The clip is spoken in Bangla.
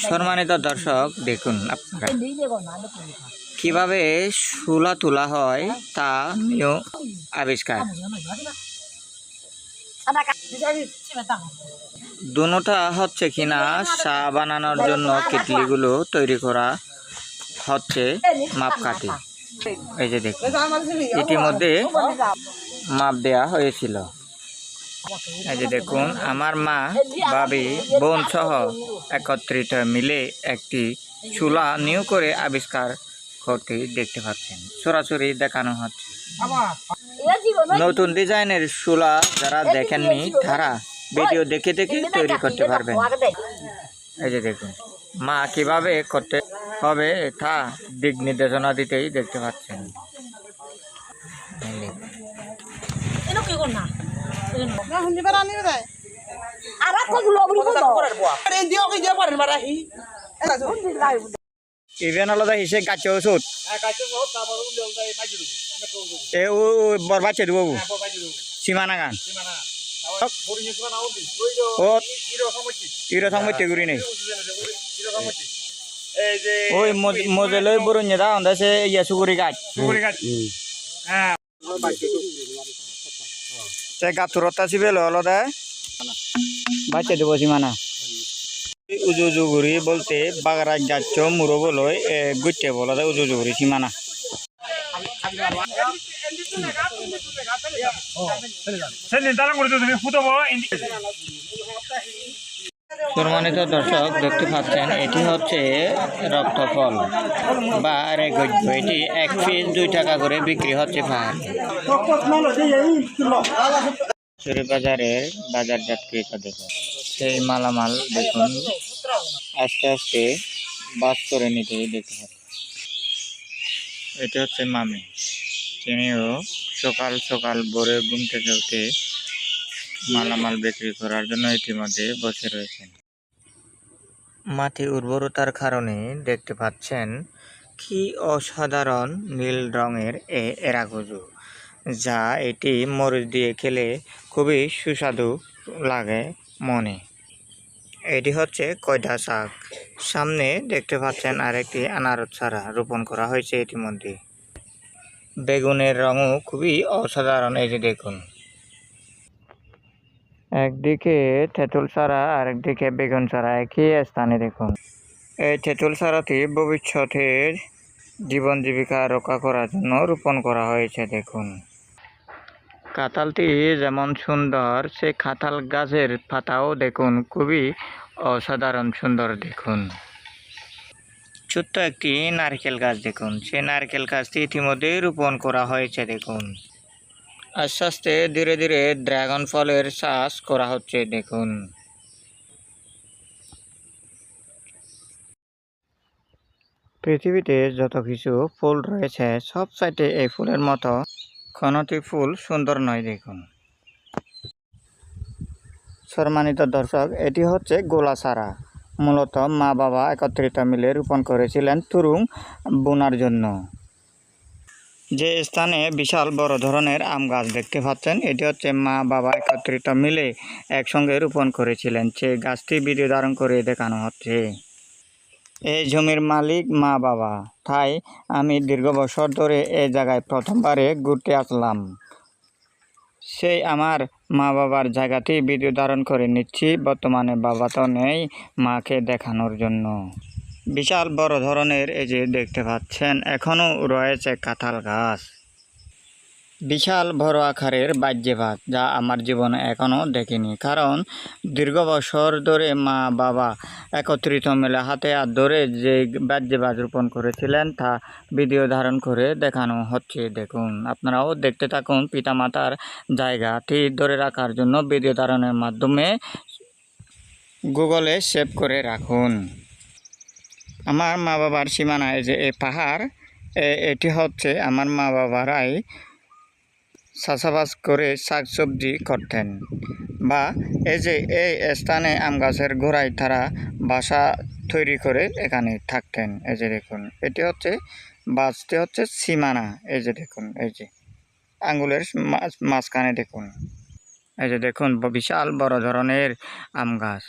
সম্মানিত দর্শক, দেখুন আপনারা কিভাবে শুলা তোলা হয় তা নিয়েও আবিষ্কার। দুটোটা হচ্ছে কিনা চা বানানোর জন্য কেটলিগুলো তৈরি করা হচ্ছে মাপকাঠি। এই যে দেখুন, ইতিমধ্যে মাপ দেয়া হয়েছিল। এই যে দেখুন, আমার মা, ভাবি, বোন সহ একত্রিত মিলে একটি চুলা নিউ করে আবিষ্কার করতে দেখতে পাচ্ছেন। সরাসরি দেখানো হচ্ছে। নতুন ডিজাইনের চুলা যারা দেখেননি তারা ভিডিও দেখে দেখে তৈরি করতে পারবেন। এই যে দেখুন, মা কিভাবে করতে হবে তা দিক নির্দেশনা দিতেই দেখতে পাচ্ছেন। ইভেন আলাদা হিসে গাছ ওষুধ বরবাদ দেবো সীমানা গান ঘুরি নেই ওই মজেলই বরুণ দা অন্দাছে ইয়া সুগুরি গাছ গাছরতা সিবেল আলাদা বাচ্চা দেবো সীমানা উজু উজু ঘুরি বলতে বাগারা যাচ্ছ মুরো বলো গুটে বলো উজু উজু ঘুরি সীমানা। সম্মানিত দর্শক, দেখতে পাচ্ছেন এটি হচ্ছে রক্তফল বা রেগজ্য। এটি 1 পিস 2 টাকা করে বিক্রি হচ্ছে চুরি বাজারের বাজারজাতকৃত দেখুন সেই মালামাল দেখুন আস্তে আস্তে বাস করে নিতে দেখতে পাচ্ছেন। এটা হচ্ছে মামি, তিনিও সকাল সকাল ভোরে ঘুম থেকে উঠে মালামাল বিক্রি করার জন্য ইতিমধ্যে বসে রয়েছেন। মাটি উর্বরতার কারণে দেখতে পাচ্ছেন কি অসাধারণ নীল রঙের এরাগুজু, যা এটি মরিচ দিয়ে খেলে খুবই সুস্বাদু লাগে মনে। এটি হচ্ছে কয়ডা শাক। সামনে দেখতে পাচ্ছেন আরেকটি আনারস চারা রোপণ করা হয়েছে ইতিমধ্যে। বেগুনের রঙও খুবই অসাধারণ। এই যে দেখুন, একদিকে তেঁতুল চারা আর একদিকে বেগুন চারা একই স্থানে দেখুন। এই তেঁতুল চারাটি ভবিষ্যতে জীবন জীবিকা রক্ষা করার জন্য রোপণ করা হয়েছে দেখুন। কাঁঠালটি যেমন সুন্দর, সে কাঁঠাল গাছের পাতাও দেখুন খুবই অসাধারণ সুন্দর দেখুন। ছোট্ট একটি নারকেল গাছ দেখুন, সেই নারকেল গাছটি ইতিমধ্যে রোপণ করা হয়েছে দেখুন। আস্তে আস্তে ধীরে ধীরে ড্রাগন ফলের চাষ করা হচ্ছে দেখুন। পৃথিবীতে যত কিছু ফুল রয়েছে সব সাইডে এই ফুলের মতো কোনটি ফুল সুন্দর নয় দেখুন। সম্মানিত দর্শক, এটি হচ্ছে গোলা চারা। মূলত মা বাবা একত্রিত মিলে রোপণ করেছিলেন তুরুং বোনার জন্য। যে স্থানে বিশাল বড় ধরনের আম গাছ দেখতে পাচ্ছেন, এটি হচ্ছে মা বাবা একত্রিত মিলে একসঙ্গে রোপণ করেছিলেন। সেই গাছটি ভিডিও ধারণ করে দেখানো হচ্ছে। এই জমির মালিক মা বাবা, তাই আমি দীর্ঘ বছর ধরে এই জায়গায় প্রথমবারে ঘুরতে আসলাম। সেই আমার মা বাবার জায়গাতেই ভিডিও ধারণ করে নিচ্ছি। বর্তমানে বাবা তো নেই, মাকে দেখানোর জন্য। বিশাল বড় ধরনের এই যে দেখতে পাচ্ছেন এখনও রয়েছে কাঁঠাল গাছ। বিশাল বড় আকারের বাহ্যবাদ, যা আমার জীবনে এখনও দেখিনি। কারণ দীর্ঘ বছর ধরে মা বাবা একত্রিত মিলে হাতে হাত ধরে যে বাহ্যবাদ রোপণ করেছিলেন তা ভিডিও ধারণ করে দেখানো হচ্ছে দেখুন। আপনারাও দেখতে থাকুন। পিতামাতার জায়গাটি ধরে রাখার জন্য ভিডিও ধারণের মাধ্যমে গুগলে সেভ করে রাখুন। আমার মা বাবার সীমানায় যে এই পাহাড়, এটি হচ্ছে আমার মা বাবারাই চাষাবাস করে শাকসবজি করতেন, বা এই যে এই স্থানে আম গাছের গোড়ায় তারা বাসা তৈরি করে এখানে থাকতেন। এই যে দেখুন, এটি হচ্ছে বাসটি হচ্ছে সীমানা। এই যে দেখুন, এই যে আঙ্গুলের মাঝখানে দেখুন, এই যে দেখুন বিশাল বড় ধরনের আম গাছ।